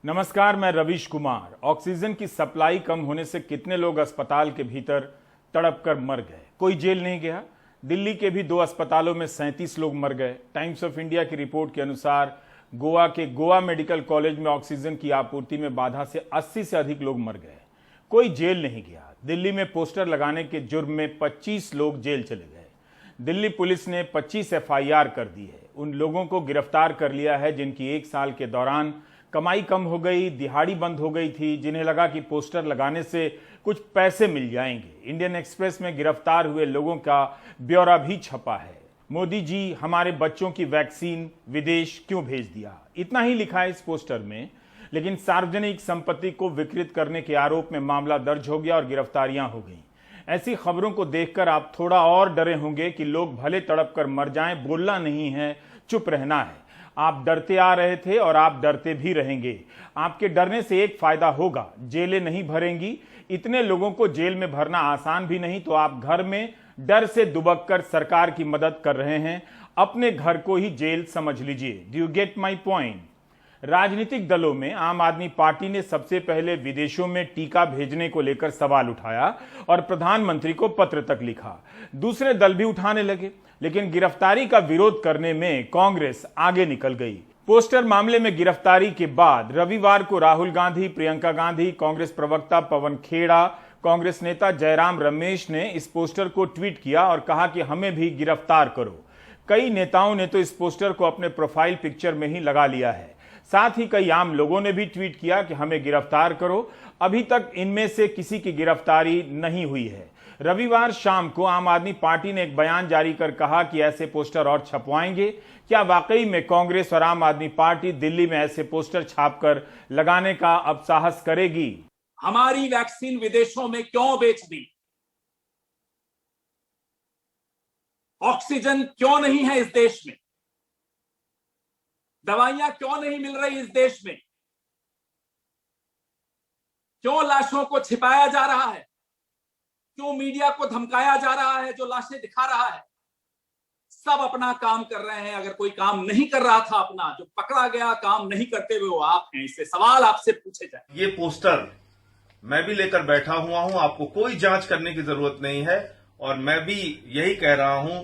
नमस्कार, मैं रवीश कुमार। ऑक्सीजन की सप्लाई कम होने से कितने लोग अस्पताल के भीतर तड़प कर मर गए, कोई जेल नहीं गया। दिल्ली के भी 2 अस्पतालों में 37 लोग मर गए। टाइम्स ऑफ इंडिया की रिपोर्ट के अनुसार गोवा के गोवा मेडिकल कॉलेज में ऑक्सीजन की आपूर्ति में बाधा से 80 से अधिक लोग मर गए, कोई जेल नहीं गया। दिल्ली में पोस्टर लगाने के जुर्म में 25 लोग जेल चले गए। दिल्ली पुलिस ने 25 FIR कर दी है। उन लोगों को गिरफ्तार कर लिया है जिनकी 1 साल के दौरान कमाई कम हो गई, दिहाड़ी बंद हो गई थी, जिन्हें लगा कि पोस्टर लगाने से कुछ पैसे मिल जाएंगे। इंडियन एक्सप्रेस में गिरफ्तार हुए लोगों का ब्यौरा भी छपा है। मोदी जी हमारे बच्चों की वैक्सीन विदेश क्यों भेज दिया, इतना ही लिखा है इस पोस्टर में। लेकिन सार्वजनिक संपत्ति को विकृत करने के आरोप में मामला दर्ज हो गया और गिरफ्तारियां हो गई। ऐसी खबरों को देखकर आप थोड़ा और डरे होंगे कि लोग भले तड़प कर मर जाएं, बोलना नहीं है, चुप रहना है। आप डरते आ रहे थे और आप डरते भी रहेंगे। आपके डरने से एक फायदा होगा, जेलें नहीं भरेंगी। इतने लोगों को जेल में भरना आसान भी नहीं, तो आप घर में डर से दुबक कर सरकार की मदद कर रहे हैं। अपने घर को ही जेल समझ लीजिए। Do you get my point? राजनीतिक दलों में आम आदमी पार्टी ने सबसे पहले विदेशों में टीका भेजने को लेकर सवाल उठाया और प्रधानमंत्री को पत्र तक लिखा। दूसरे दल भी उठाने लगे, लेकिन गिरफ्तारी का विरोध करने में कांग्रेस आगे निकल गई। पोस्टर मामले में गिरफ्तारी के बाद रविवार को राहुल गांधी, प्रियंका गांधी, कांग्रेस प्रवक्ता पवन खेड़ा, कांग्रेस नेता जयराम रमेश ने इस पोस्टर को ट्वीट किया और कहा कि हमें भी गिरफ्तार करो। कई नेताओं ने तो इस पोस्टर को अपने प्रोफाइल पिक्चर में ही लगा लिया है। साथ ही कई आम लोगों ने भी ट्वीट किया कि हमें गिरफ्तार करो। अभी तक इनमें से किसी की गिरफ्तारी नहीं हुई है। रविवार शाम को आम आदमी पार्टी ने एक बयान जारी कर कहा कि ऐसे पोस्टर और छपवाएंगे। क्या वाकई में कांग्रेस और आम आदमी पार्टी दिल्ली में ऐसे पोस्टर छापकर लगाने का अब साहस करेगी? हमारी वैक्सीन विदेशों में क्यों बेच दी? ऑक्सीजन क्यों नहीं है इस देश में? दवाइयां क्यों नहीं मिल रही इस देश में? क्यों लाशों को छिपाया जा रहा है? क्यों मीडिया को धमकाया जा रहा है जो लाशें दिखा रहा है? सब अपना काम कर रहे हैं। अगर कोई काम नहीं कर रहा था अपना, जो पकड़ा गया काम नहीं करते हुए, वो आप हैं। इससे सवाल आपसे पूछे जाए। ये पोस्टर मैं भी लेकर बैठा हुआ हूं, आपको कोई जांच करने की जरूरत नहीं है। और मैं भी यही कह रहा हूं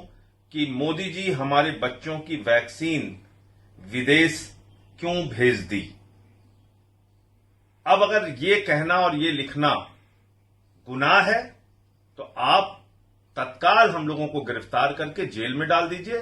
कि मोदी जी हमारे बच्चों की वैक्सीन विदेश क्यों भेज दी। अब अगर ये कहना और ये लिखना गुनाह है तो आप तत्काल हम लोगों को गिरफ्तार करके जेल में डाल दीजिए।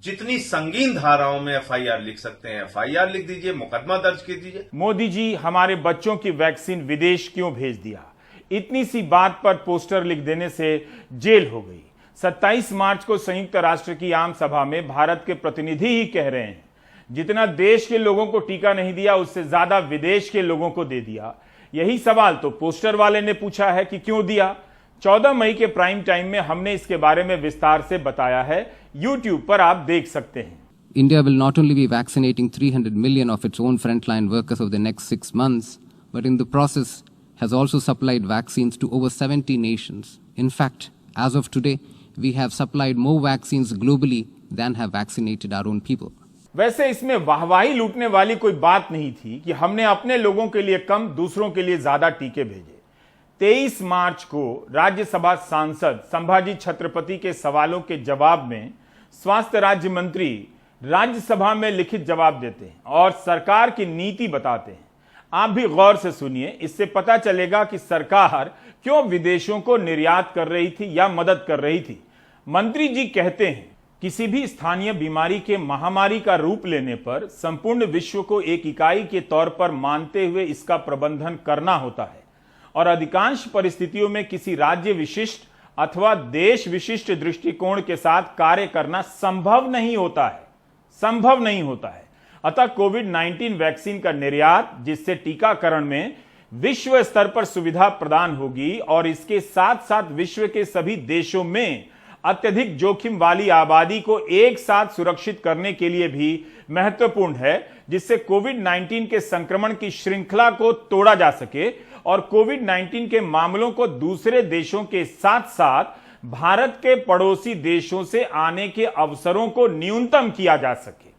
जितनी संगीन धाराओं में FIR लिख सकते हैं FIR लिख दीजिए, मुकदमा दर्ज कर दीजिए। मोदी जी हमारे बच्चों की वैक्सीन विदेश क्यों भेज दिया, इतनी सी बात पर पोस्टर लिख देने से जेल हो गई। 27 मार्च को संयुक्त राष्ट्र की आम सभा में भारत के प्रतिनिधि ही कह रहे हैं, जितना देश के लोगों को टीका नहीं दिया, उससे ज्यादा विदेश के लोगों को दे दिया। यही सवाल तो पोस्टर वाले ने पूछा है कि क्यों दिया। 14 मई के प्राइम टाइम में हमने इसके बारे में विस्तार से बताया है, YouTube पर आप देख सकते हैं। India will not only be vaccinating 300 million of its own frontline workers over the next 6 months, but in the process has also supplied vaccines to over 70 nations. In fact, as of today, we have supplied more vaccines globally than have vaccinated our own people. वैसे इसमें वाहवाही लूटने वाली कोई बात नहीं थी कि हमने अपने लोगों के लिए कम, दूसरों के लिए ज्यादा टीके भेजे। 23 मार्च को राज्यसभा सांसद संभाजी छत्रपति के सवालों के जवाब में स्वास्थ्य राज्य मंत्री राज्यसभा में लिखित जवाब देते हैं और सरकार की नीति बताते हैं। आप भी गौर से सुनिए, इससे पता चलेगा कि सरकार क्यों विदेशों को निर्यात कर रही थी या मदद कर रही थी। मंत्री जी कहते हैं, किसी भी स्थानीय बीमारी के महामारी का रूप लेने पर संपूर्ण विश्व को एक इकाई के तौर पर मानते हुए इसका प्रबंधन करना होता है और अधिकांश परिस्थितियों में किसी राज्य विशिष्ट अथवा देश विशिष्ट दृष्टिकोण के साथ कार्य करना संभव नहीं होता है। अतः कोविड-19 वैक्सीन का निर्यात, जिससे टीकाकरण में विश्व स्तर पर सुविधा प्रदान होगी और इसके साथ साथ विश्व के सभी देशों में अत्यधिक जोखिम वाली आबादी को एक साथ सुरक्षित करने के लिए भी महत्वपूर्ण है, जिससे कोविड-19 के संक्रमण की श्रृंखला को तोड़ा जा सके और कोविड-19 के मामलों को दूसरे देशों के साथ साथ भारत के पड़ोसी देशों से आने के अवसरों को न्यूनतम किया जा सके।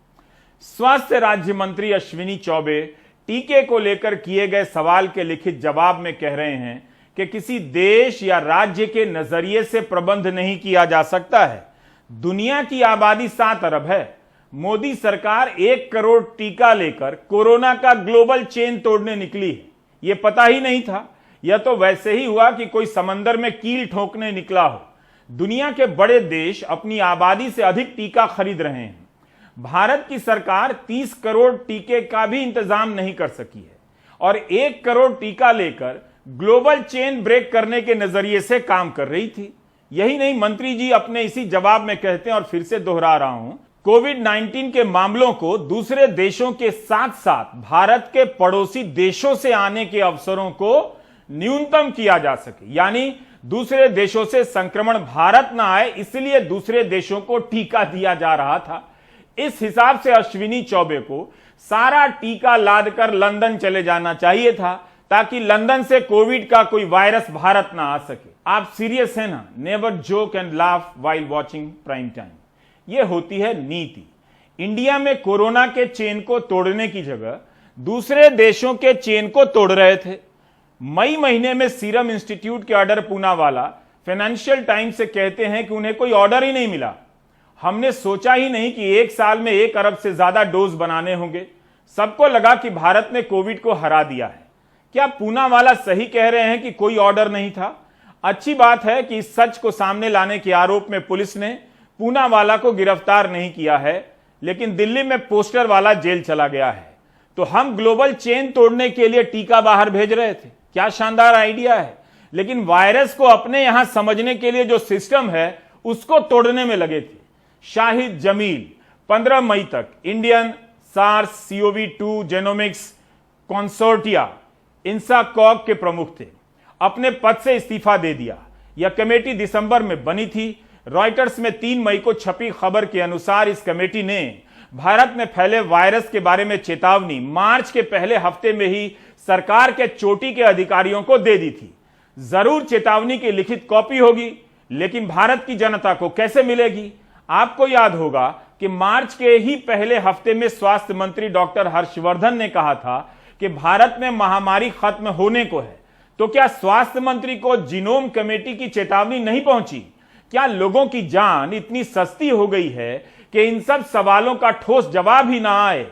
स्वास्थ्य राज्य मंत्री अश्विनी चौबे टीके को लेकर किए गए सवाल के लिखित जवाब में कह रहे हैं कि किसी देश या राज्य के नजरिए से प्रबंध नहीं किया जा सकता है। दुनिया की आबादी 7 अरब है। मोदी सरकार 1 करोड़ टीका लेकर कोरोना का ग्लोबल चेन तोड़ने निकली है। यह पता ही नहीं था। यह तो वैसे ही हुआ कि कोई समंदर में कील ठोकने निकला हो। दुनिया के बड़े देश अपनी आबादी से अधिक टीका खरीद रहे हैं। भारत की सरकार 30 करोड़ टीके का भी इंतजाम नहीं कर सकी है और 1 करोड़ टीका लेकर ग्लोबल चेन ब्रेक करने के नजरिए से काम कर रही थी। यही नहीं, मंत्री जी अपने इसी जवाब में कहते हैं और फिर से दोहरा रहा हूं, कोविड-19 के मामलों को दूसरे देशों के साथ साथ भारत के पड़ोसी देशों से आने के अवसरों को न्यूनतम किया जा सके, यानी दूसरे देशों से संक्रमण भारत ना आए, इसलिए दूसरे देशों को टीका दिया जा रहा था। इस हिसाब से अश्विनी चौबे को सारा टीका लादकर लंदन चले जाना चाहिए था ताकि लंदन से कोविड का कोई वायरस भारत ना आ सके। आप सीरियस है ना? Never joke and laugh while watching prime time. यह होती है नीति। इंडिया में कोरोना के चेन को तोड़ने की जगह दूसरे देशों के चेन को तोड़ रहे थे। मई महीने में सीरम इंस्टीट्यूट के ऑर्डर पूनावाला फाइनेंशियल टाइम्स से कहते हैं कि उन्हें कोई ऑर्डर ही नहीं मिला। हमने सोचा ही नहीं कि 1 साल में 1 अरब से ज्यादा डोज बनाने होंगे। सबको लगा कि भारत ने कोविड को हरा दिया है। क्या पूनावाला सही कह रहे हैं कि कोई ऑर्डर नहीं था? अच्छी बात है कि इस सच को सामने लाने के आरोप में पुलिस ने पूनावाला को गिरफ्तार नहीं किया है, लेकिन दिल्ली में पोस्टर वाला जेल चला गया है। तो हम ग्लोबल चेन तोड़ने के लिए टीका बाहर भेज रहे थे। क्या शानदार आइडिया है। लेकिन वायरस को अपने यहां समझने के लिए जो सिस्टम है उसको तोड़ने में लगे थे। शाहिद जमील 15 मई तक Indian SARS-CoV-2 genomics consortia INSACOG के प्रमुख थे। अपने पद से इस्तीफा दे दिया। यह कमेटी दिसंबर में बनी थी। रॉयटर्स में 3 मई को छपी खबर के अनुसार इस कमेटी ने भारत में फैले वायरस के बारे में चेतावनी मार्च के पहले हफ्ते में ही सरकार के चोटी के अधिकारियों को दे दी थी। जरूर चेतावनी की लिखित कॉपी होगी, लेकिन भारत की जनता को कैसे मिलेगी? आपको याद होगा कि मार्च के ही पहले हफ्ते में स्वास्थ्य मंत्री डॉक्टर हर्षवर्धन ने कहा था कि भारत में महामारी खत्म होने को है। तो क्या स्वास्थ्य मंत्री को जीनोम कमेटी की चेतावनी नहीं पहुंची? क्या लोगों की जान इतनी सस्ती हो गई है कि इन सब सवालों का ठोस जवाब ही ना आए?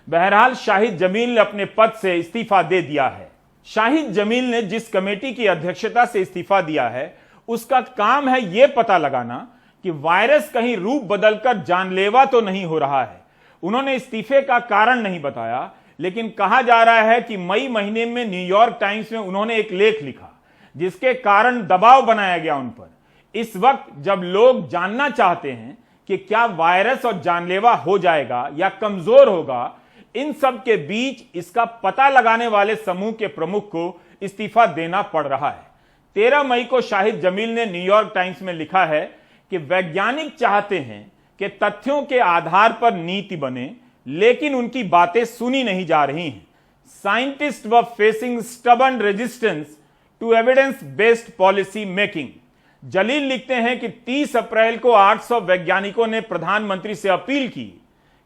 बहरहाल शाहिद जमील ने अपने पद से इस्तीफा दे दिया है। शाहिद जमील ने जिस कमेटी की अध्यक्षता से इस्तीफा दिया है उसका काम है यह पता लगाना कि वायरस कहीं रूप बदलकर जानलेवा तो नहीं हो रहा है। उन्होंने इस्तीफे का कारण नहीं बताया, लेकिन कहा जा रहा है कि मई महीने में न्यूयॉर्क टाइम्स में उन्होंने एक लेख लिखा जिसके कारण दबाव बनाया गया उन पर। इस वक्त जब लोग जानना चाहते हैं कि क्या वायरस और जानलेवा हो जाएगा या कमजोर होगा, इन सब के बीच इसका पता लगाने वाले समूह के प्रमुख को इस्तीफा देना पड़ रहा है। 13 मई को शाहिद जमील ने न्यूयॉर्क टाइम्स में लिखा है कि वैज्ञानिक चाहते हैं कि तथ्यों के आधार पर नीति बने, लेकिन उनकी बातें सुनी नहीं जा रही हैं। Scientist were facing stubborn resistance to evidence based policy making. Jalil लिखते हैं कि 30 अप्रैल को 800 वैज्ञानिकों ने प्रधानमंत्री से अपील की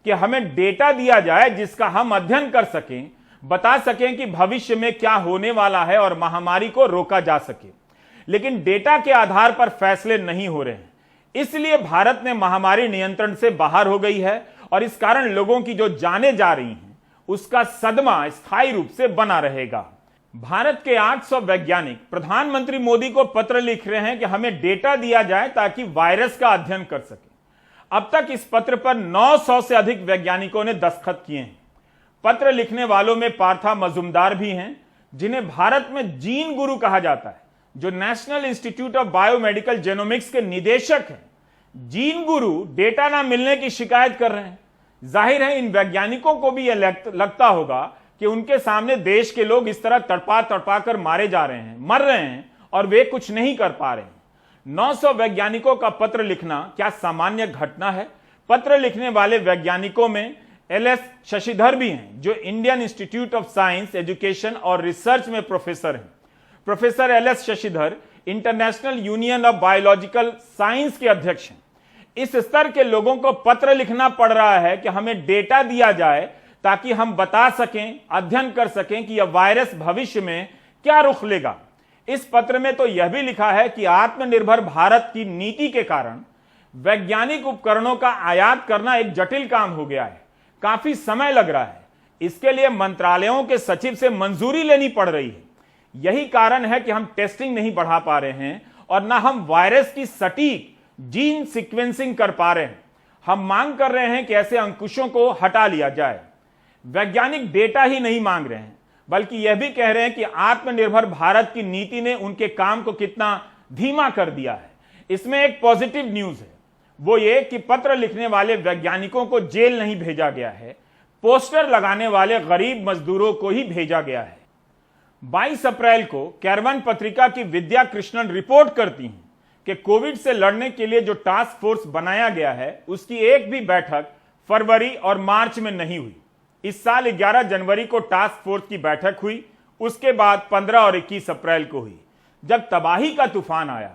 कि हमें डेटा दिया जाए जिसका हम अध्ययन कर सकें, बता सकें कि भविष्य में क्या होने वाला है और महामारी को रोका जा सके। लेकिन डेटा के आधार पर फैसले नहीं हो रहे हैं। इसलिए भारत में महामारी नियंत्रण से बाहर हो गई है और इस कारण लोगों की जो जानें जा रही हैं उसका सदमा स्थायी रूप से बना रहेगा। भारत के 800 वैज्ञानिक प्रधानमंत्री मोदी को पत्र लिख रहे हैं कि हमें डेटा दिया जाए ताकि वायरस का अध्ययन कर सके। अब तक इस पत्र पर 900 से अधिक वैज्ञानिकों ने दस्तखत किए हैं। पत्र लिखने वालों में पार्था मजुमदार भी हैं, जिन्हें भारत में जीन गुरु कहा जाता है, जो national institute of biomedical genomics के निदेशक हैं। जीन गुरु डेटा ना मिलने की शिकायत कर रहे हैं। जाहिर है इन वैज्ञानिकों को भी यह लगता होगा कि उनके सामने देश के लोग इस तरह तड़पा तड़पा कर मारे जा रहे हैं, मर रहे हैं और वे कुछ नहीं कर पा रहे हैं। 900 वैज्ञानिकों का पत्र लिखना क्या सामान्य घटना है? पत्र लिखने वाले वैज्ञानिकों में LS शशिधर भी हैं, जो Indian institute of science education और रिसर्च में प्रोफेसर हैं। Professor LS Shashidhar international union of biological science के अध्यक्ष हैं। इस स्तर के लोगों को पत्र लिखना पड़ रहा है कि हमें डेटा दिया जाए ताकि हम बता सकें, अध्ययन कर सकें कि यह वायरस भविष्य में क्या रुख लेगा। इस पत्र में तो यह भी लिखा है कि आत्मनिर्भर भारत की नीति के कारण वैज्ञानिक उपकरणों का आयात करना एक जटिल काम हो गया है, काफी समय लग रहा है। इसके लिए मंत्रालयों के सचिव से मंजूरी लेनी पड़ रही है। यही कारण है कि हम टेस्टिंग नहीं बढ़ा पा रहे हैं और ना हम वायरस की सटीक जीन सीक्वेंसिंग कर पा रहे हैं। हम मांग कर रहे हैं कि ऐसे अंकुशों को हटा लिया जाए। वैज्ञानिक डेटा ही नहीं मांग रहे हैं, बल्कि यह भी कह रहे हैं कि आत्मनिर्भर भारत की नीति ने उनके काम को कितना धीमा कर दिया है। इसमें एक पॉजिटिव न्यूज है, वो ये कि पत्र लिखने वाले वैज्ञानिकों को जेल नहीं भेजा गया है, पोस्टर लगाने वाले गरीब मजदूरों को ही भेजा गया है। 22 अप्रैल को कैरवन पत्रिका की विद्या कृष्णन रिपोर्ट करती हैं कि कोविड से लड़ने के लिए जो टास्क फोर्स बनाया गया है उसकी एक भी बैठक फरवरी और मार्च में नहीं हुई। इस साल 11 जनवरी को टास्क फोर्स की बैठक हुई, उसके बाद 15 और 21 अप्रैल को हुई। जब तबाही का तूफान आया,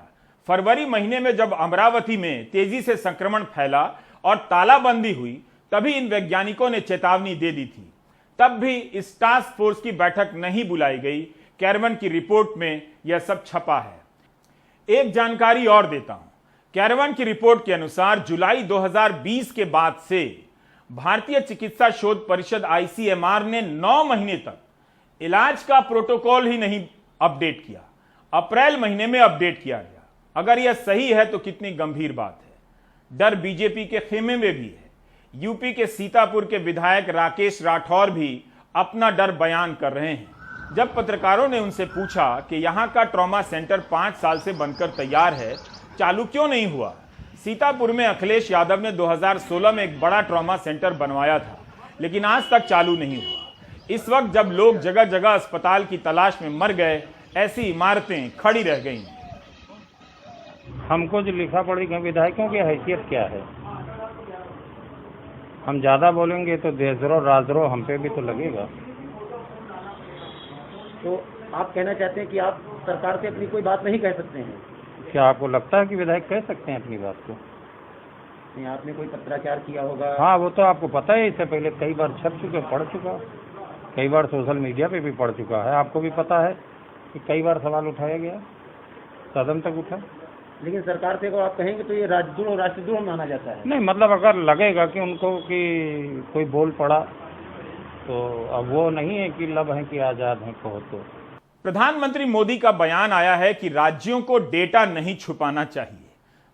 फरवरी महीने में जब अमरावती में तेजी से संक्रमण फैला और तालाबंदी हुई, तभी इन वैज्ञानिकों ने चेतावनी दे दी थी। तब भी इस टास्क फोर्स की बैठक नहीं बुलाई गई। कैरवन की रिपोर्ट में यह सब छपा है। एक जानकारी और देता हूं। कैरवन की रिपोर्ट के अनुसार जुलाई 2020 के बाद से भारतीय चिकित्सा शोध परिषद ICMR ने 9 महीने तक इलाज का प्रोटोकॉल ही नहीं अपडेट किया। अप्रैल महीने में अपडेट किया गया। अगर यह सही है तो कितनी गंभीर बात है। डर बीजेपी के खेमे में भी है। यूपी के सीतापुर के विधायक राकेश राठौर भी अपना डर बयान कर रहे हैं। जब पत्रकारों ने उनसे पूछा कि यहां का ट्रॉमा सेंटर 5 साल से बनकर तैयार है, चालू क्यों नहीं हुआ। सीतापुर में अखिलेश यादव ने 2016 में एक बड़ा ट्रॉमा सेंटर बनवाया था, लेकिन आज तक चालू नहीं हुआ। इस वक्त जब लोग जगह जगह अस्पताल की तलाश में मर गए, ऐसी इमारतें खड़ी रह गईं। हमको जो लिखा पड़ेगा, विधायकों की हैसियत क्या है। हम ज़्यादा बोलेंगे तो देशद्रोह राजद्रोह हम पे भी तो लगेगा। तो आप कहना चाहते हैं कि आप सरकार से अपनी कोई बात नहीं कह सकते हैं? क्या आपको लगता है कि विधायक कह सकते हैं अपनी बात को? नहीं, आपने कोई पत्राचार किया होगा। हाँ, वो तो आपको पता है, इससे पहले कई बार छप चुके, पढ़ चुका, कई बार सोशल मीडिया पे भी पढ़ चुका है। आपको भी पता है कि कई बार सवाल उठाया गया, सदन तक उठा। लेकिन सरकार से अगर आप कहेंगे तो ये राष्ट्रद्रोह माना जाता है। नहीं, मतलब अगर लगेगा कि उनको कि कोई बोल पड़ा, तो अब वो नहीं है कि लब है कि आज़ाद हैं कहो तो। प्रधानमंत्री मोदी का बयान आया है कि राज्यों को डेटा नहीं छुपाना चाहिए।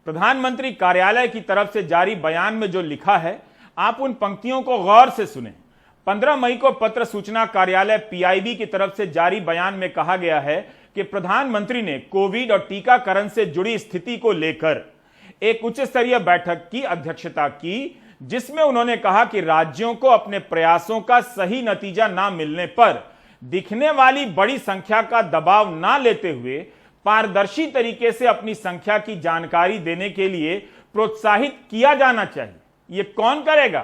प्रधानमंत्री कार्यालय की तरफ से जारी बयान में जो लिखा है, आप उन पंक्तियों को गौर से सुनें। 15 मई को पत्र सूचना कार्यालय PIB की तरफ से जारी बयान में कहा गया है कि प्रधानमंत्री ने कोविड और टीकाकरण से जुड़ी स्थिति को लेकर एक उच्च स्तरीय बैठक की अध्यक्षता की, जिसमें उन्होंने कहा कि राज्यों को अपने प्रयासों का सही नतीजा ना मिलने पर दिखने वाली बड़ी संख्या का दबाव ना लेते हुए पारदर्शी तरीके से अपनी संख्या की जानकारी देने के लिए प्रोत्साहित किया जाना चाहिए। ये कौन करेगा?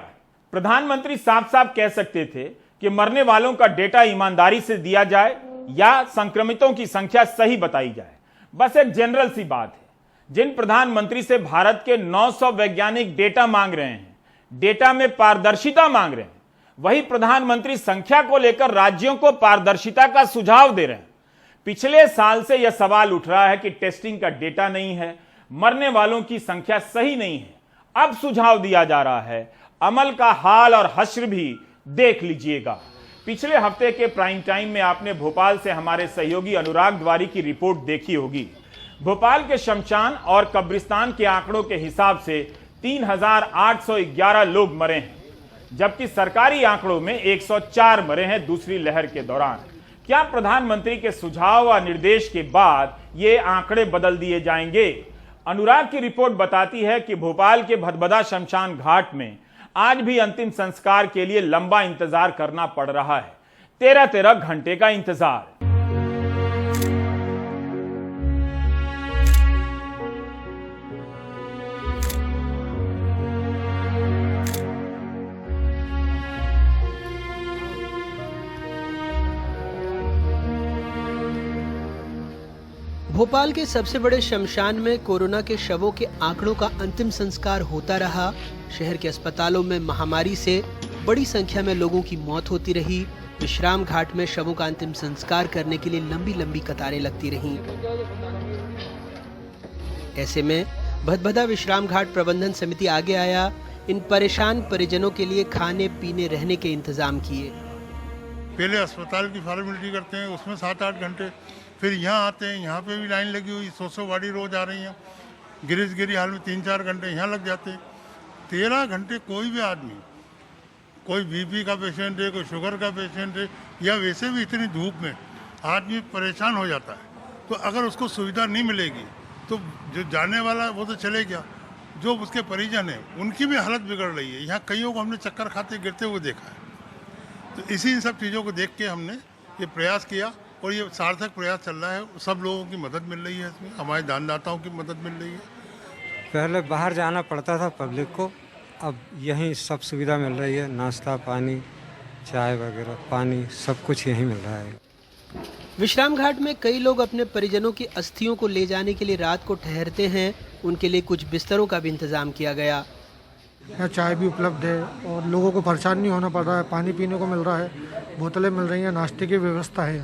प्रधानमंत्री साफ साफ कह सकते थे कि मरने वालों का डेटा ईमानदारी से दिया जाए या संक्रमितों की संख्या सही बताई जाए। बस एक जनरल सी बात है। जिन प्रधानमंत्री से भारत के 900 वैज्ञानिक डेटा मांग रहे हैं, डेटा में पारदर्शिता मांग रहे हैं, वही प्रधानमंत्री संख्या को लेकर राज्यों को पारदर्शिता का सुझाव दे रहे हैं। पिछले साल से यह सवाल उठ रहा है कि टेस्टिंग का डेटा नहीं है, मरने वालों की संख्या सही नहीं है। अब सुझाव दिया जा रहा है। अमल का हाल और हश्र भी देख लीजिएगा। पिछले हफ्ते के प्राइम टाइम में आपने भोपाल से हमारे सहयोगी अनुराग द्वारी की रिपोर्ट देखी होगी। भोपाल के शमशान और कब्रिस्तान के आंकड़ों के हिसाब से 3811 लोग मरे हैं, जबकि सरकारी आंकड़ों में 104 मरे हैं दूसरी लहर के दौरान। क्या प्रधानमंत्री के सुझाव व निर्देश के बाद ये आंकड़े बदल दिए जाएंगे? अनुराग की रिपोर्ट बताती है कि भोपाल के भदभदा शमशान घाट में आज भी अंतिम संस्कार के लिए लंबा इंतजार करना पड़ रहा है। 13-13 घंटे का इंतजार। भोपाल के सबसे बड़े शमशान में कोरोना के शवों के आंकड़ों का अंतिम संस्कार होता रहा। शहर के अस्पतालों में महामारी से बड़ी संख्या में लोगों की मौत होती रही। विश्राम घाट में शवों का अंतिम संस्कार करने के लिए लंबी लंबी कतारें लगती रहीं। ऐसे में भदभदा विश्राम घाट प्रबंधन समिति आगे आया, इन परेशान परिजनों के लिए खाने पीने रहने के इंतजाम किए। पहले अस्पताल की फॉर्मेलिटी करते हैं, उसमें 7-8 घंटे, फिर यहाँ आते हैं, यहाँ पे भी लाइन लगी हुई, 100 गाड़ी रोज आ रही हैं। गिरी हाल में 3-4 घंटे यहाँ लग जाते हैं। 13 घंटे कोई भी आदमी, कोई बीपी का पेशेंट है, कोई शुगर का पेशेंट है, या वैसे भी इतनी धूप में आदमी परेशान हो जाता है। तो अगर उसको सुविधा नहीं मिलेगी तो जो जाने वाला वो तो चले गया, जो उसके परिजन हैं उनकी भी हालत बिगड़ रही है। यहाँ कईयों को हमने चक्कर खाते गिरते हुए देखा है। तो इसी इन सब चीज़ों को देख के हमने ये प्रयास किया और ये सार्थक प्रयास चल रहा है। सब लोगों की मदद मिल रही है इसमें, हमारे दानदाताओं की मदद मिल रही है। पहले बाहर जाना पड़ता था पब्लिक को, अब यहीं सब सुविधा मिल रही है। नाश्ता पानी, चाय वगैरह, पानी, सब कुछ यहीं मिल रहा है। विश्राम घाट में कई लोग अपने परिजनों की अस्थियों को ले जाने के लिए रात को ठहरते हैं। उनके लिए कुछ बिस्तरों का भी इंतजाम किया गया। यहाँ चाय भी उपलब्ध है और लोगों को परेशान नहीं होना पड़ रहा है। पानी पीने को मिल रहा है, बोतलें मिल रही हैं, नाश्ते की व्यवस्था है।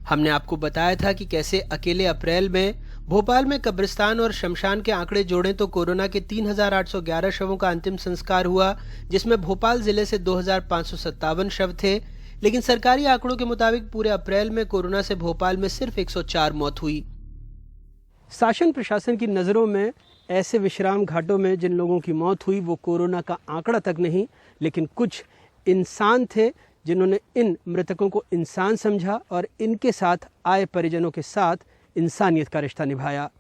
हमने आपको बताया था कि कैसे अकेले अप्रैल में भोपाल में कब्रिस्तान और शमशान के आंकड़े जोड़ें तो कोरोना के 3,811 शवों का अंतिम संस्कार हुआ, जिसमें भोपाल जिले से 2,557 शव थे। लेकिन सरकारी आंकड़ों के मुताबिक पूरे अप्रैल में कोरोना से भोपाल में सिर्फ 104 मौत हुई। शासन प्रशासन की नज़रों में ऐसे विश्राम घाटों में जिन लोगों की मौत हुई वो कोरोना का आंकड़ा तक नहीं, लेकिन कुछ इंसान थे जिन्होंने इन मृतकों को इंसान समझा और इनके साथ आए परिजनों के साथ इंसानियत का रिश्ता निभाया।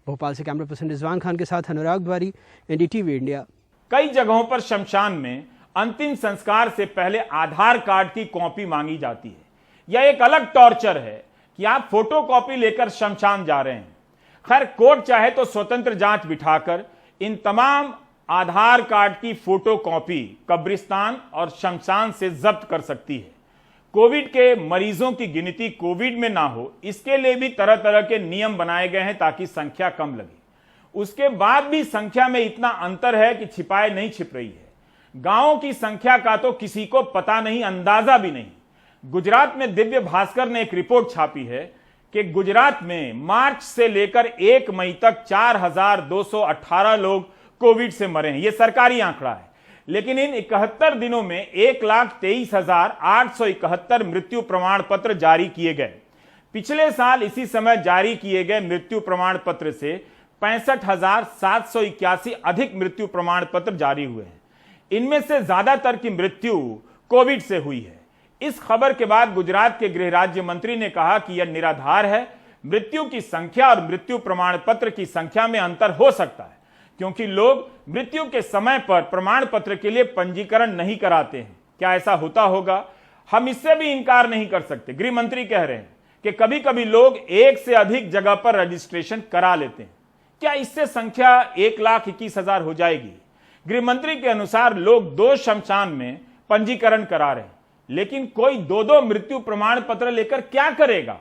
भोपाल से कैमरा पर्सन रिजवान खान के साथ अनुराग द्वारी, एनडीटीवी इंडिया। कई जगहों पर शमशान में अंतिम संस्कार से पहले आधार कार्ड की कॉपी मांगी जाती है। यह एक अलग टॉर्चर है कि आप फोटो कॉपी लेकर शमशान जा रहे हैं। खैर, कोर्ट चाहे तो स्वतंत्र जांच बिठाकर इन तमाम आधार कार्ड की फोटो कॉपी कब्रिस्तान और शमशान से जब्त कर सकती है। कोविड के मरीजों की गिनती कोविड में ना हो, इसके लिए भी तरह तरह के नियम बनाए गए हैं ताकि संख्या कम लगे। उसके बाद भी संख्या में इतना अंतर है कि छिपाए नहीं छिप रही है। गांवों की संख्या का तो किसी को पता नहीं, अंदाजा भी नहीं। गुजरात में दिव्य भास्कर ने एक रिपोर्ट छापी है कि गुजरात में मार्च से लेकर 1 मई तक 4,218 लोग कोविड से मरे हैं। यह सरकारी आंकड़ा है, लेकिन इन 71 दिनों में 1,23,871 मृत्यु प्रमाण पत्र जारी किए गए। पिछले साल इसी समय जारी किए गए मृत्यु प्रमाण पत्र से 65,781 अधिक मृत्यु प्रमाण पत्र जारी हुए हैं। इनमें से ज्यादातर की मृत्यु कोविड से हुई है। इस खबर के बाद गुजरात के गृह राज्य मंत्री ने कहा कि यह निराधार है। मृत्यु की संख्या और मृत्यु प्रमाण पत्र की संख्या में अंतर हो सकता है, क्योंकि लोग मृत्यु के समय पर प्रमाण पत्र के लिए पंजीकरण नहीं कराते हैं। क्या ऐसा होता होगा? हम इससे भी इनकार नहीं कर सकते। गृह मंत्री कह रहे हैं कि कभी कभी लोग एक से अधिक जगह पर रजिस्ट्रेशन करा लेते हैं। क्या इससे संख्या 1,21,000 हो जाएगी? गृह मंत्री के अनुसार लोग 2 शमशान में पंजीकरण करा रहे हैं, लेकिन कोई 2-2 मृत्यु प्रमाण पत्र लेकर क्या करेगा?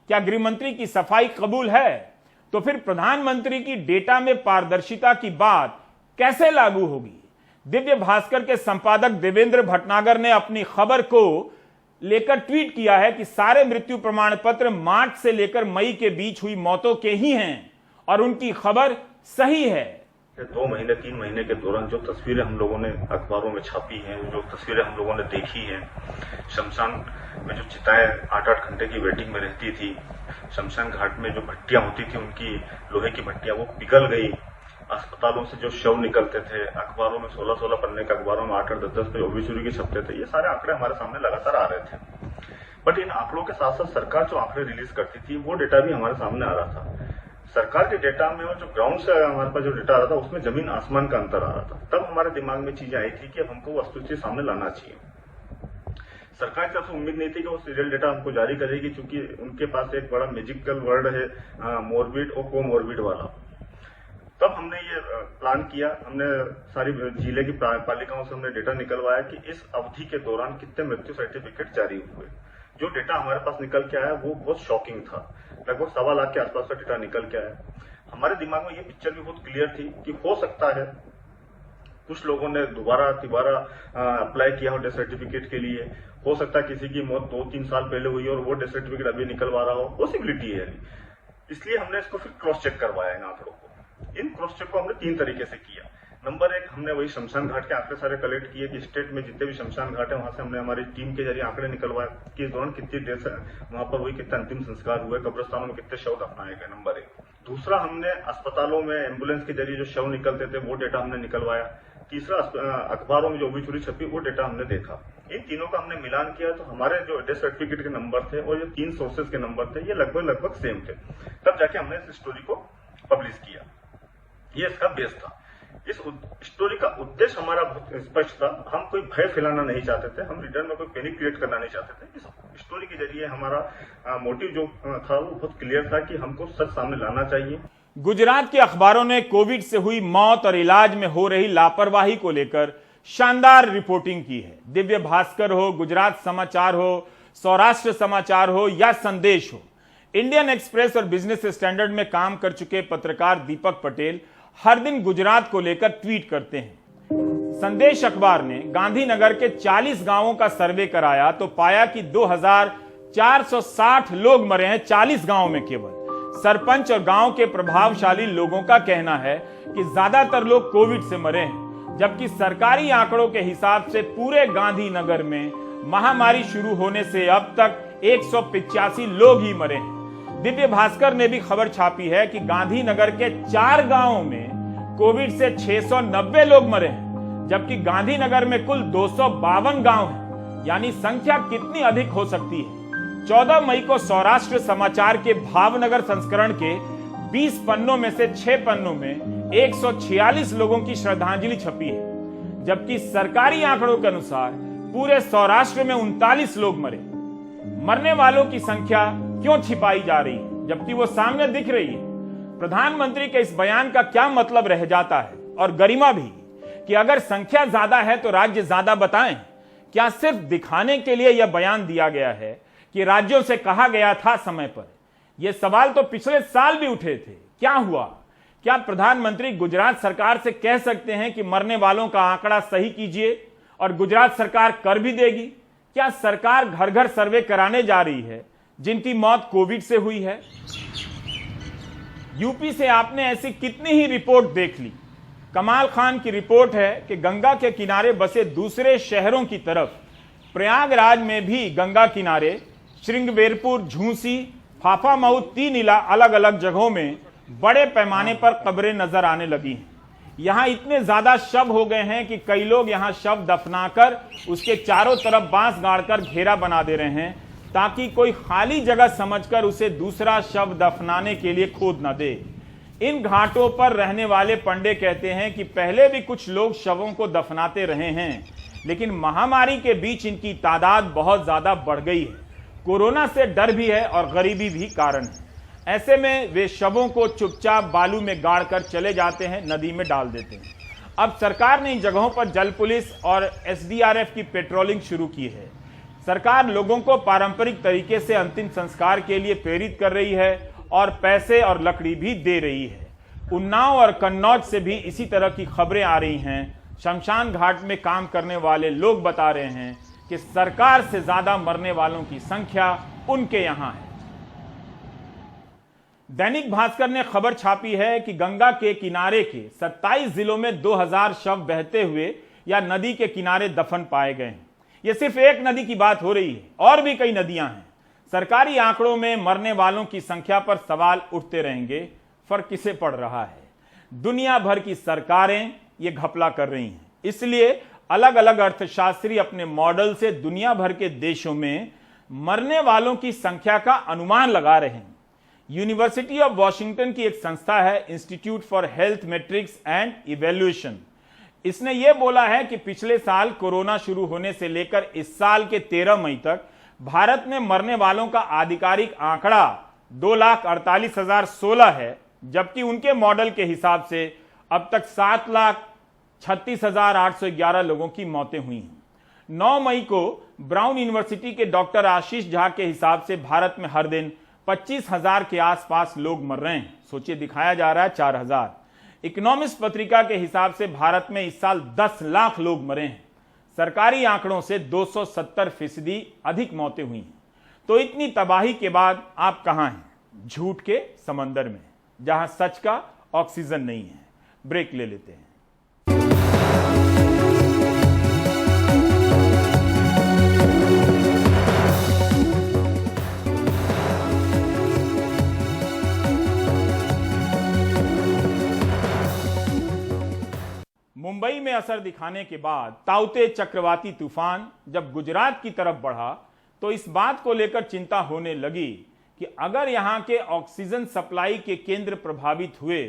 क्या गृह मंत्री की सफाई कबूल है? तो फिर प्रधानमंत्री की डेटा में पारदर्शिता की बात कैसे लागू होगी? दिव्य भास्कर के संपादक देवेंद्र भटनागर ने अपनी खबर को लेकर ट्वीट किया है कि सारे मृत्यु प्रमाण पत्र मार्च से लेकर मई के बीच हुई मौतों के ही हैं और उनकी खबर सही है। 2 महीने 3 महीने के दौरान जो तस्वीरें हम लोगों ने अखबारों में छापी हैं, जो तस्वीरें हम लोगों ने देखी हैं, शमशान में जो चिताएं 8-8 घंटे की वेटिंग में रहती थी, शमशान घाट में जो भट्टियां होती थी, उनकी लोहे की भट्टियां वो पिघल गई, अस्पतालों से जो शव निकलते थे, अखबारों में 16-16 पन्ने के अखबारों में 8-8 10-10 पे ओबिचुरी के छपते थे, ये सारे आंकड़े हमारे सामने लगातार आ रहे थे। बट इन आंकड़ों के साथ साथ सरकार जो आंकड़े रिलीज करती थी वो डेटा भी हमारे सामने आ रहा था। सरकार के डेटा में और जो ग्राउंड से हमारे पास जो डेटा आ रहा था उसमें जमीन आसमान का अंतर आ रहा था। तब हमारे दिमाग में चीजें आई थी कि अब हमको वस्तुस्थिति सामने लाना चाहिए। सरकार की तरफ से उम्मीद नहीं थी कि वो सीरियल डेटा हमको जारी करेगी, क्योंकि उनके पास एक बड़ा मैजिकल वर्ड है मोरबिड और कोमोरबिड वाला। तब हमने ये प्लान किया, हमने सारी जिले की पालिकाओं से हमने डेटा निकलवाया कि इस अवधि के दौरान कितने मृत्यु सर्टिफिकेट जारी हुए। जो डेटा हमारे पास निकल के आया वो बहुत शॉकिंग था। लगभग 1.25 लाख के आसपास का डेटा निकल के आया। हमारे दिमाग में ये पिक्चर भी बहुत क्लियर थी कि हो सकता है कुछ लोगों ने दोबारा अप्लाई किया हो डेथ सर्टिफिकेट के लिए। हो सकता है किसी की मौत 2-3 साल पहले हुई और वो डेथ सर्टिफिकेट अभी निकलवा रहा हो, पॉसिबिलिटी है। इसलिए हमने इसको फिर क्रॉस चेक करवाया इन आंकड़ों को। इन क्रॉस चेक को हमने 3 तरीके से किया। नंबर 1, हमने वही शमशान घाट के आंकड़े सारे कलेक्ट किए कि स्टेट में जितने भी शमशान घाट है वहां से हमने हमारी टीम के जरिए आंकड़े निकलवाए कि इस दौरान कितनी डेथ वहां पर हुई, कितने अंतिम संस्कार हुए, कब्रिस्तानों में कितने शव दफनाए गए। नंबर 1। दूसरा, हमने अस्पतालों में एम्बुलेंस के जरिए जो शव निकलते थे वो डेटा हमने निकलवाया। तीसरा, अखबारों में जो ओबिचुरी छपी वो डेटा हमने देखा। इन तीनों का हमने मिलान किया तो हमारे जो डेथ सर्टिफिकेट के नंबर थे और जो 3 सोर्सेज के नंबर थे ये लगभग सेम थे। तब जाके हमने इस स्टोरी को पब्लिश किया। ये इसका बेस था। इस स्टोरी का उद्देश्य हमारा बहुत स्पष्ट था। हम कोई भय फैलाना नहीं चाहते थे, हम रीडर में कोई पैनिक क्रिएट करना नहीं चाहते थे। इस स्टोरी के जरिए हमारा मोटिव जो था वो बहुत क्लियर था कि हमको सच सामने लाना चाहिए। गुजरात के अखबारों ने कोविड से हुई मौत और इलाज में हो रही लापरवाही को लेकर शानदार रिपोर्टिंग की है। दिव्य भास्कर हो, गुजरात समाचार हो, सौराष्ट्र समाचार हो या संदेश हो, इंडियन एक्सप्रेस और बिजनेस स्टैंडर्ड में काम कर चुके पत्रकार दीपक पटेल हर दिन गुजरात को लेकर ट्वीट करते हैं। संदेश अखबार ने गांधीनगर के 40 गांवों का सर्वे कराया तो पाया कि 2460 लोग मरे हैं 40 गांवों में। केवल सरपंच और गांव के प्रभावशाली लोगों का कहना है कि ज्यादातर लोग कोविड से मरे हैं, जबकि सरकारी आंकड़ों के हिसाब से पूरे गांधीनगर में महामारी शुरू होने से अब तक 185 लोग ही मरे हैं। दिव्य भास्कर ने भी खबर छापी है कि गांधीनगर के 4 गांवों में कोविड से 690 लोग मरे हैं, जबकि गांधीनगर में कुल 252 गांव हैं। यानी संख्या कितनी अधिक हो सकती है। 14 मई को सौराष्ट्र समाचार के भावनगर संस्करण के 20 पन्नों में से 6 पन्नों में 146 लोगों की श्रद्धांजलि छपी है, जबकि सरकारी आंकड़ों के अनुसार पूरे सौराष्ट्र में 39 लोग मरे। मरने वालों की संख्या क्यों छिपाई जा रही है जबकि वो सामने दिख रही है? प्रधानमंत्री के इस बयान का क्या मतलब रह जाता है, और गरिमा भी, कि अगर संख्या ज्यादा है तो राज्य ज्यादा बताएं? क्या सिर्फ दिखाने के लिए यह बयान दिया गया है कि राज्यों से कहा गया था समय पर? यह सवाल तो पिछले साल भी उठे थे। क्या हुआ? क्या प्रधानमंत्री गुजरात सरकार से कह सकते हैं कि मरने वालों का आंकड़ा सही कीजिए, और गुजरात सरकार कर भी देगी? क्या सरकार घर घर सर्वे कराने जा रही है जिनकी मौत कोविड से हुई है? यूपी से आपने ऐसी कितनी ही रिपोर्ट देख ली। कमाल खान की रिपोर्ट है कि गंगा के किनारे बसे दूसरे शहरों की तरफ प्रयागराज में भी गंगा किनारे श्रृंगबेरपुर, झूंसी, फाफामऊ 3 अलग अलग जगहों में बड़े पैमाने पर कब्रें नजर आने लगी हैं। यहां इतने ज्यादा शव हो गए हैं कि कई लोग यहां शव दफनाकर उसके चारों तरफ बांस गाड़कर घेरा बना दे रहे हैं ताकि कोई खाली जगह समझकर उसे दूसरा शव दफनाने के लिए खोद न दे। इन घाटों पर रहने वाले पंडे कहते हैं कि पहले भी कुछ लोग शवों को दफनाते रहे हैं, लेकिन महामारी के बीच इनकी तादाद बहुत ज्यादा बढ़ गई है। कोरोना से डर भी है और गरीबी भी कारण है। ऐसे में वे शवों को चुपचाप बालू में गाड़कर चले जाते हैं, नदी में डाल देते हैं। अब सरकार ने इन जगहों पर जल पुलिस और एसडीआरएफ की पेट्रोलिंग शुरू की है। सरकार लोगों को पारंपरिक तरीके से अंतिम संस्कार के लिए प्रेरित कर रही है और पैसे और लकड़ी भी दे रही है। उन्नाव और कन्नौज से भी इसी तरह की खबरें आ रही हैं। शमशान घाट में काम करने वाले लोग बता रहे हैं कि सरकार से ज्यादा मरने वालों की संख्या उनके यहां है। दैनिक भास्कर ने खबर छापी है कि गंगा के किनारे के 27 जिलों में 2000 शव बहते हुए या नदी के किनारे दफन पाए गए हैं। यह सिर्फ एक नदी की बात हो रही है, और भी कई नदियां हैं। सरकारी आंकड़ों में मरने वालों की संख्या पर सवाल उठते रहेंगे। फर्क किसे पड़ रहा है? दुनिया भर की सरकारें ये घपला कर रही हैं, इसलिए अलग अलग अर्थशास्त्री अपने मॉडल से दुनिया भर के देशों में मरने वालों की संख्या का अनुमान लगा रहे हैं। यूनिवर्सिटी ऑफ वॉशिंगटन की एक संस्था है, institute for health matrix and evaluation. इसने यह बोला है कि पिछले साल कोरोना शुरू होने से लेकर इस साल के 13 मई तक भारत में मरने वालों का आधिकारिक आंकड़ा 2,48,016 है, जबकि उनके मॉडल के हिसाब से अब तक 7,36,811 लोगों की मौतें हुई हैं। 9 मई को ब्राउन यूनिवर्सिटी के डॉक्टर आशीष झा के हिसाब से भारत में हर दिन 25,000 के आसपास लोग मर रहे हैं। सोचिए, दिखाया जा रहा है 4,000। इकोनॉमिस्ट पत्रिका के हिसाब से भारत में इस साल 10 लाख लोग मरे हैं। सरकारी आंकड़ों से 270% अधिक मौतें हुई हैं। तो इतनी तबाही के बाद आप कहां हैं? झूठ के समंदर में, जहां सच का ऑक्सीजन नहीं है। ब्रेक ले लेते हैं। मुंबई में असर दिखाने के बाद ताउते चक्रवाती तूफान जब गुजरात की तरफ बढ़ा तो इस बात को लेकर चिंता होने लगी कि अगर यहां के ऑक्सीजन सप्लाई के केंद्र प्रभावित हुए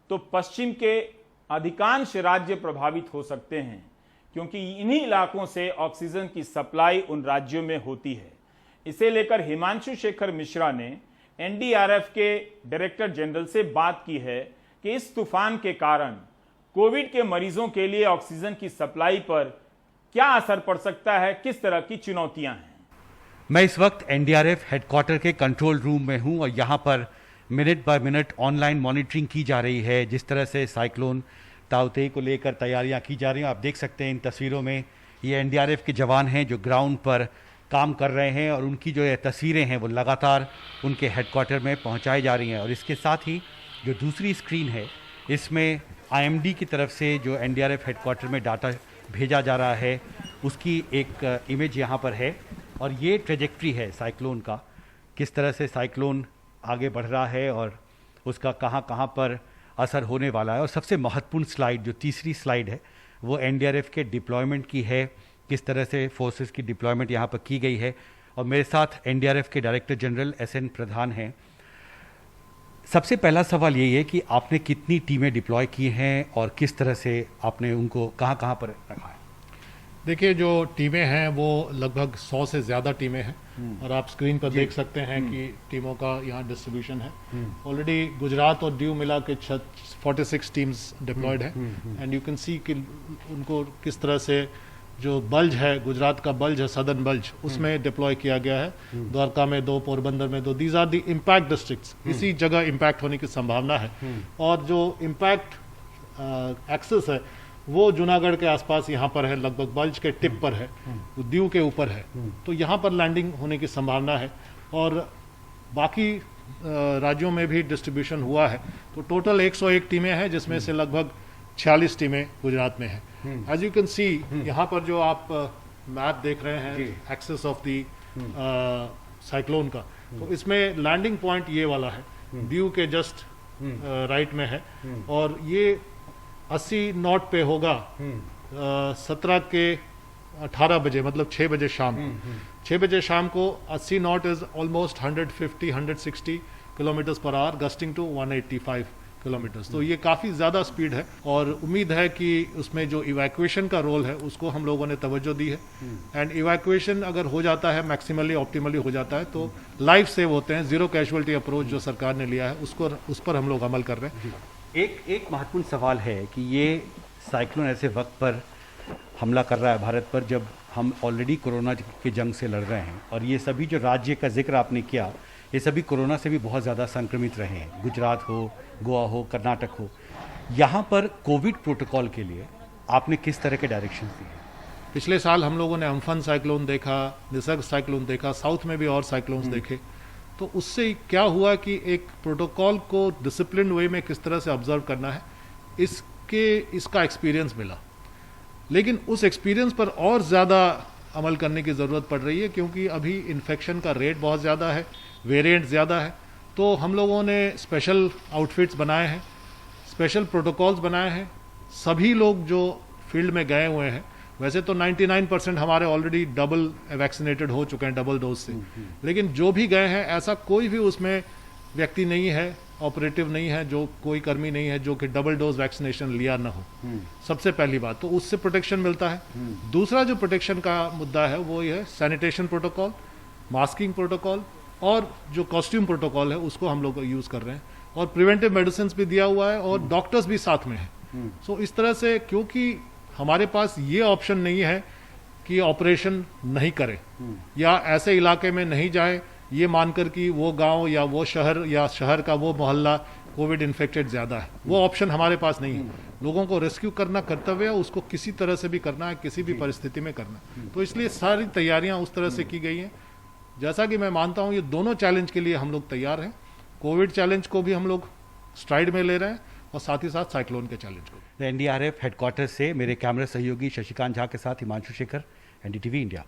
तो पश्चिम के अधिकांश राज्य प्रभावित हो सकते हैं, क्योंकि इन्हीं इलाकों से ऑक्सीजन की सप्लाई उन राज्यों में होती है। इसे लेकर हिमांशु शेखर मिश्रा ने एनडीआरएफ के डायरेक्टर जनरल से बात की है कि इस तूफान के कारण कोविड के मरीजों के लिए ऑक्सीजन की सप्लाई पर क्या असर पड़ सकता है, किस तरह की चुनौतियां हैं। मैं इस वक्त एनडीआरएफ हेडक्वार्टर के कंट्रोल रूम में हूं और यहां पर minute by minute online monitoring की जा रही है। जिस तरह से साइक्लोन ताउते को लेकर तैयारियां की जा रही हैं, आप देख सकते हैं इन तस्वीरों में ये एनडीआरएफ के जवान हैं जो ग्राउंड पर काम कर रहे हैं और उनकी जो ये तस्वीरें हैं वो लगातार उनके हेडक्वार्टर में पहुंचाई जा रही हैं। और इसके साथ ही जो दूसरी स्क्रीन है इसमें आईएमडी की तरफ से जो एनडीआरएफ हेडक्वार्टर में डाटा भेजा जा रहा है उसकी एक इमेज यहाँ पर है। और ये ट्रेजेक्ट्री है साइक्लोन का, किस तरह से साइक्लोन आगे बढ़ रहा है और उसका कहाँ कहाँ पर असर होने वाला है। और सबसे महत्वपूर्ण स्लाइड, जो तीसरी स्लाइड है, वो एनडीआरएफ के डिप्लॉयमेंट की है, किस तरह से फोर्सेस की डिप्लॉयमेंट यहाँ पर की गई है। और मेरे साथ एनडीआरएफ के डायरेक्टर जनरल एसएन प्रधान हैं। सबसे पहला सवाल यही है कि आपने कितनी टीमें डिप्लॉय की हैं और किस तरह से आपने उनको कहाँ कहाँ पर रखा है? देखिए, जो टीमें हैं वो लगभग 100 से ज़्यादा टीमें हैं और आप स्क्रीन पर देख सकते हैं कि टीमों का यहाँ डिस्ट्रीब्यूशन है। ऑलरेडी गुजरात और ड्यू मिला के 46 टीम्स डिप्लॉयड है एंड यू कैन सी कि उनको किस तरह से जो बल्ज है, गुजरात का बल्ज है, सदर्न बल्ज, उसमें डिप्लॉय किया गया है। द्वारका में 2, पोरबंदर में 2। These are the impact districts. इसी जगह इम्पैक्ट होने की संभावना है। और जो इम्पैक्ट एक्सेस है वो जूनागढ़ के आसपास यहाँ पर है, लगभग बल्ज के टिप पर है, दीव के ऊपर है, तो यहाँ पर लैंडिंग होने की संभावना है। और बाकी राज्यों में भी डिस्ट्रीब्यूशन हुआ है। तो टोटल 101 टीमें हैं जिसमें से लगभग 46 टीमें गुजरात में हैं। एज यू कैन सी यहाँ पर जो आप मैप देख रहे हैं एक्सेस ऑफ द साइक्लोन का, तो इसमें लैंडिंग पॉइंट ये वाला है, दीव के जस्ट राइट में है। और ये 80 नॉट पे होगा 17 के 18 बजे, मतलब 6 बजे शाम को। 6 बजे शाम को 80 knot is almost 150-160 kilometres per hour, gusting to 185 kilometres. तो ये काफ़ी ज़्यादा स्पीड है और उम्मीद है कि उसमें जो इवैक्यूएशन का रोल है उसको हम लोगों ने तवज्जो दी है। एंड इवैक्यूएशन अगर हो जाता है, मैक्सिमली ऑप्टिमली हो जाता है, तो लाइफ सेव होते हैं। जीरो कैजुअलिटी अप्रोच जो सरकार ने लिया है उस पर हम लोग अमल कर रहे हैं। एक महत्वपूर्ण सवाल है कि ये साइक्लोन ऐसे वक्त पर हमला कर रहा है भारत पर जब हम ऑलरेडी कोरोना के जंग से लड़ रहे हैं। और ये सभी जो राज्य का जिक्र आपने किया, ये सभी कोरोना से भी बहुत ज़्यादा संक्रमित रहे हैं। गुजरात हो, गोवा हो, कर्नाटक हो। यहाँ पर कोविड प्रोटोकॉल के लिए आपने किस तरह के डायरेक्शन दिए? पिछले साल हम लोगों ने अम्फन साइक्लोन देखा, निसर्ग साइक्लोन देखा, साउथ में भी और साइक्लोन्स देखे। तो उससे क्या हुआ कि एक प्रोटोकॉल को डिसिप्लिन वे में किस तरह से ऑब्जर्व करना है, इसका एक्सपीरियंस मिला। लेकिन उस एक्सपीरियंस पर और ज़्यादा अमल करने की ज़रूरत पड़ रही है, क्योंकि अभी इन्फेक्शन का रेट बहुत ज़्यादा है, वेरिएंट ज़्यादा है। तो हम लोगों ने स्पेशल आउटफिट्स बनाए हैं, स्पेशल प्रोटोकॉल्स बनाए हैं। सभी लोग जो फील्ड में गए हुए हैं, वैसे तो 99% हमारे ऑलरेडी डबल वैक्सीनेटेड हो चुके हैं, डबल डोज से। लेकिन जो भी गए हैं, ऐसा कोई भी उसमें व्यक्ति नहीं है, ऑपरेटिव नहीं है, जो कोई कर्मी नहीं है जो कि डबल डोज वैक्सीनेशन लिया ना हो। सबसे पहली बात तो उससे प्रोटेक्शन मिलता है। दूसरा जो प्रोटेक्शन का मुद्दा है वो ये है सैनिटेशन प्रोटोकॉल, मास्किंग प्रोटोकॉल और जो कॉस्ट्यूम प्रोटोकॉल है उसको हम लोग यूज कर रहे हैं। और प्रिवेंटिव मेडिसिन भी दिया हुआ है और डॉक्टर्स भी साथ में हैं। सो इस तरह से, क्योंकि हमारे पास ये ऑप्शन नहीं है कि ऑपरेशन नहीं करें या ऐसे इलाके में नहीं जाए ये मानकर कि वो गांव या वो शहर या शहर का वो मोहल्ला कोविड इन्फेक्टेड ज़्यादा है, वो ऑप्शन हमारे पास नहीं है। लोगों को रेस्क्यू करना कर्तव्य है, उसको किसी तरह से भी करना है, किसी भी परिस्थिति में करना है। तो इसलिए सारी तैयारियां उस तरह से की गई हैं। जैसा कि मैं मानता हूं ये दोनों चैलेंज के लिए हम लोग तैयार हैं। कोविड चैलेंज को भी हम लोग स्ट्राइड में ले रहे हैं और साथ ही साथ साइक्लोन के चैलेंज को। एनडीआरएफ हेडक्वार्टर से मेरे कैमरा सहयोगी शशिकांत झा के साथ हिमांशु शेखर, एनडीटीवी इंडिया।